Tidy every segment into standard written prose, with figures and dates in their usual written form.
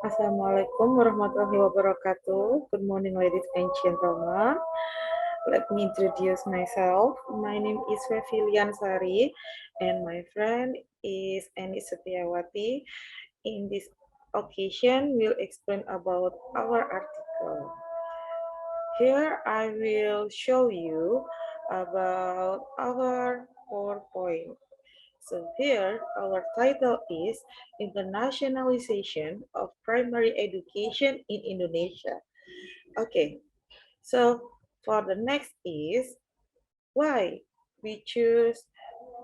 Assalamualaikum warahmatullahi wabarakatuh. Good morning, ladies and gentlemen. Let me introduce myself. My name is Fevilian Sari, and my friend is Eni Setiawati. In this occasion, we'll explain about our article. Here, I will show you about our PowerPoint. So here, our title is Internationalization of Primary Education in Indonesia. Okay, so for the next is why we choose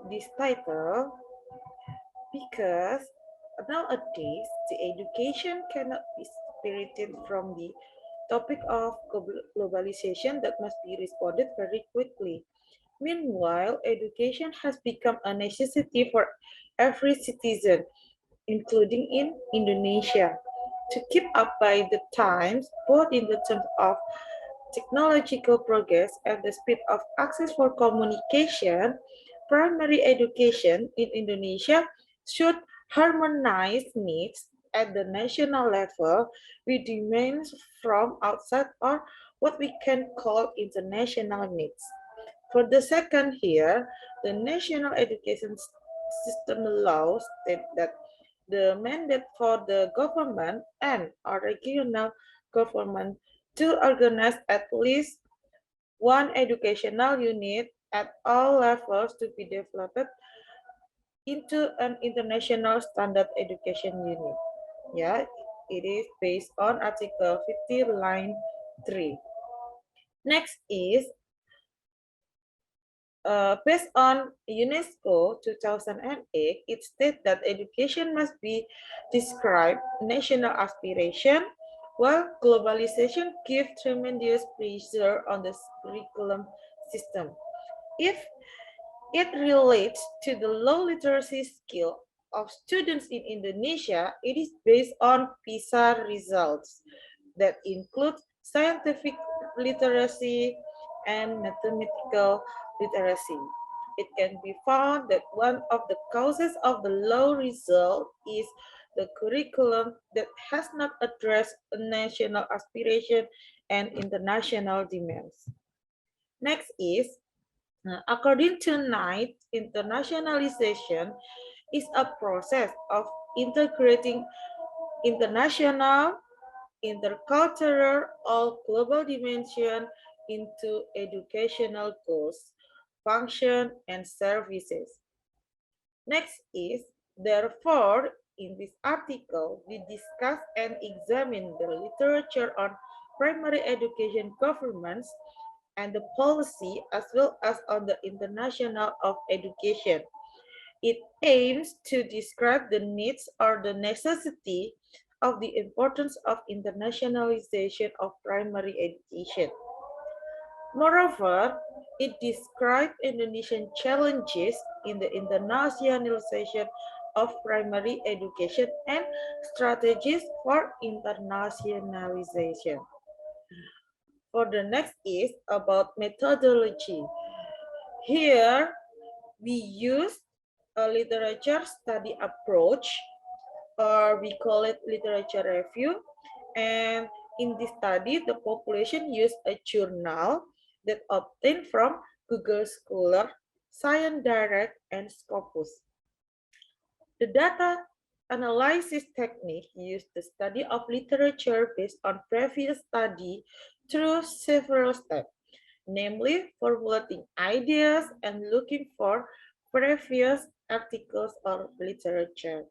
this title, because nowadays the education cannot be separated from the topic of globalization that must be responded very quickly. Meanwhile, education has become a necessity for every citizen, including in Indonesia. To keep up by the times, both in the terms of technological progress and the speed of access for communication, primary education in Indonesia should harmonize needs at the national level with demands from outside or what we can call international needs. For the second here, the national education system law state that the mandate for the government and or regional government to organize at least one educational unit at all levels to be developed into an international standard education unit. Yeah, it is based on Article 50, line 3. Next is based on UNESCO 2008, it states that education must be described national aspiration, while globalization gives tremendous pressure on the curriculum system. If it relates to the low literacy skill of students in Indonesia, it is based on PISA results that include scientific literacy and mathematical literacy. It can be found that one of the causes of the low result is the curriculum that has not addressed national aspiration and international demands. Next is, according to Knight, internationalization is a process of integrating international, intercultural, or global dimension into educational goals, function, and services. Next is, therefore, in this article, we discuss and examine the literature on primary education governments and the policy as well as on the international of education. It aims to describe the needs or the necessity of the importance of internationalization of primary education. Moreover, it describes Indonesian challenges in the internationalization of primary education and strategies for internationalization. For the next is about methodology. Here, we use a literature study approach, or we call it literature review. And in this study, the population used a journal that obtained from Google Scholar, Science Direct, and Scopus. The data analysis technique used the study of literature based on previous study through several steps, namely formulating ideas and looking for previous articles or literature.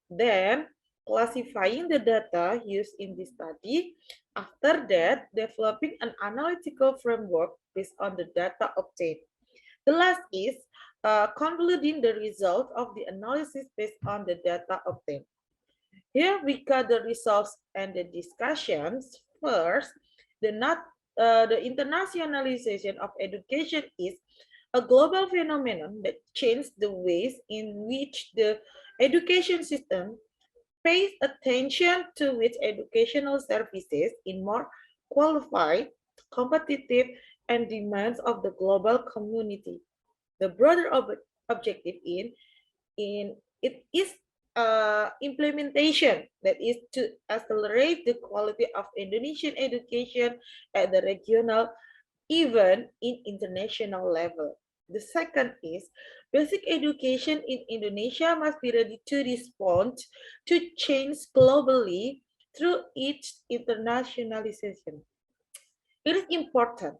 Then, classifying the data used in this study. After that, developing an analytical framework based on the data obtained. The last is concluding the result of the analysis based on the data obtained. Here we got the results and the discussions. First, the internationalization of education is a global phenomenon that changed the ways in which the education system pays attention to which educational services in more qualified, competitive, and demands of the global community. The broader objective in it is implementation, that is to accelerate the quality of Indonesian education at the regional, even in international level. The second is basic education in Indonesia must be ready to respond to change globally through its internationalization. It is important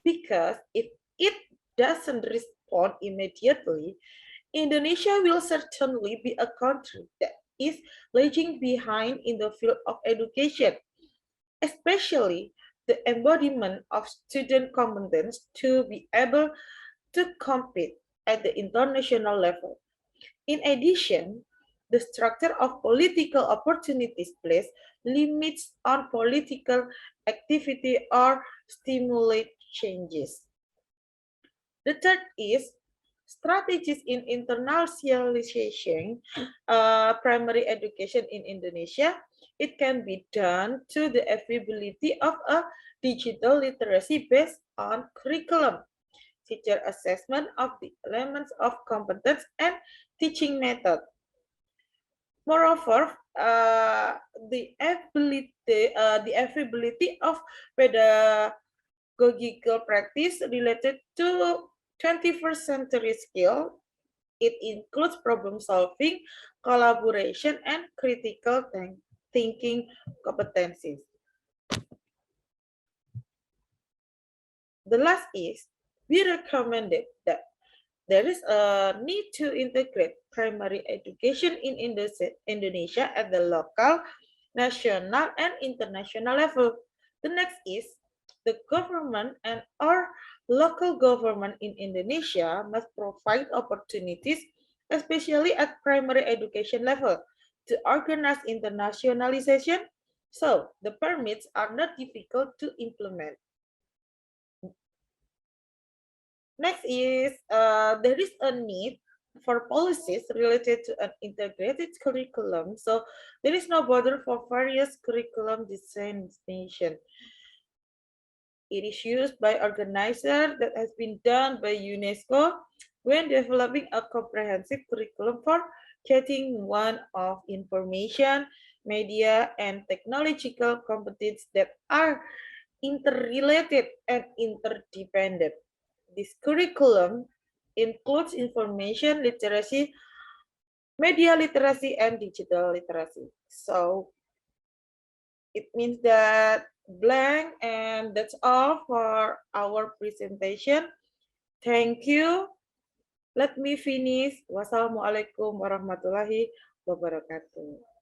because if it doesn't respond immediately, Indonesia will certainly be a country that is lagging behind in the field of education, especially the embodiment of student competence to be able to compete at the international level. In addition, the structure of political opportunities place limits on political activity or stimulate changes. The third is strategies in internationalization primary education in Indonesia. It can be done to the availability of a digital literacy based on curriculum, teacher assessment of the elements of competence, and teaching method. Moreover, the availability of pedagogical practice related to 21st century skill. It includes problem solving, collaboration, and critical thinking competencies. The last is, we recommended that there is a need to integrate primary education in Indonesia at the local, national, and international level. The next is, the government and our local government in Indonesia must provide opportunities, especially at primary education level, to organize internationalization, so the permits are not difficult to implement. Next is, there is a need for policies related to an integrated curriculum. So there is no border for various curriculum designation. It is used by organizers that has been done by UNESCO when developing a comprehensive curriculum for getting one of information, media, and technological competence that are interrelated and interdependent. This curriculum includes information literacy, media literacy, and digital literacy. So it means that blank, and that's all for our presentation. Thank you. Let me finish. Wassalamualaikum warahmatullahi wabarakatuh.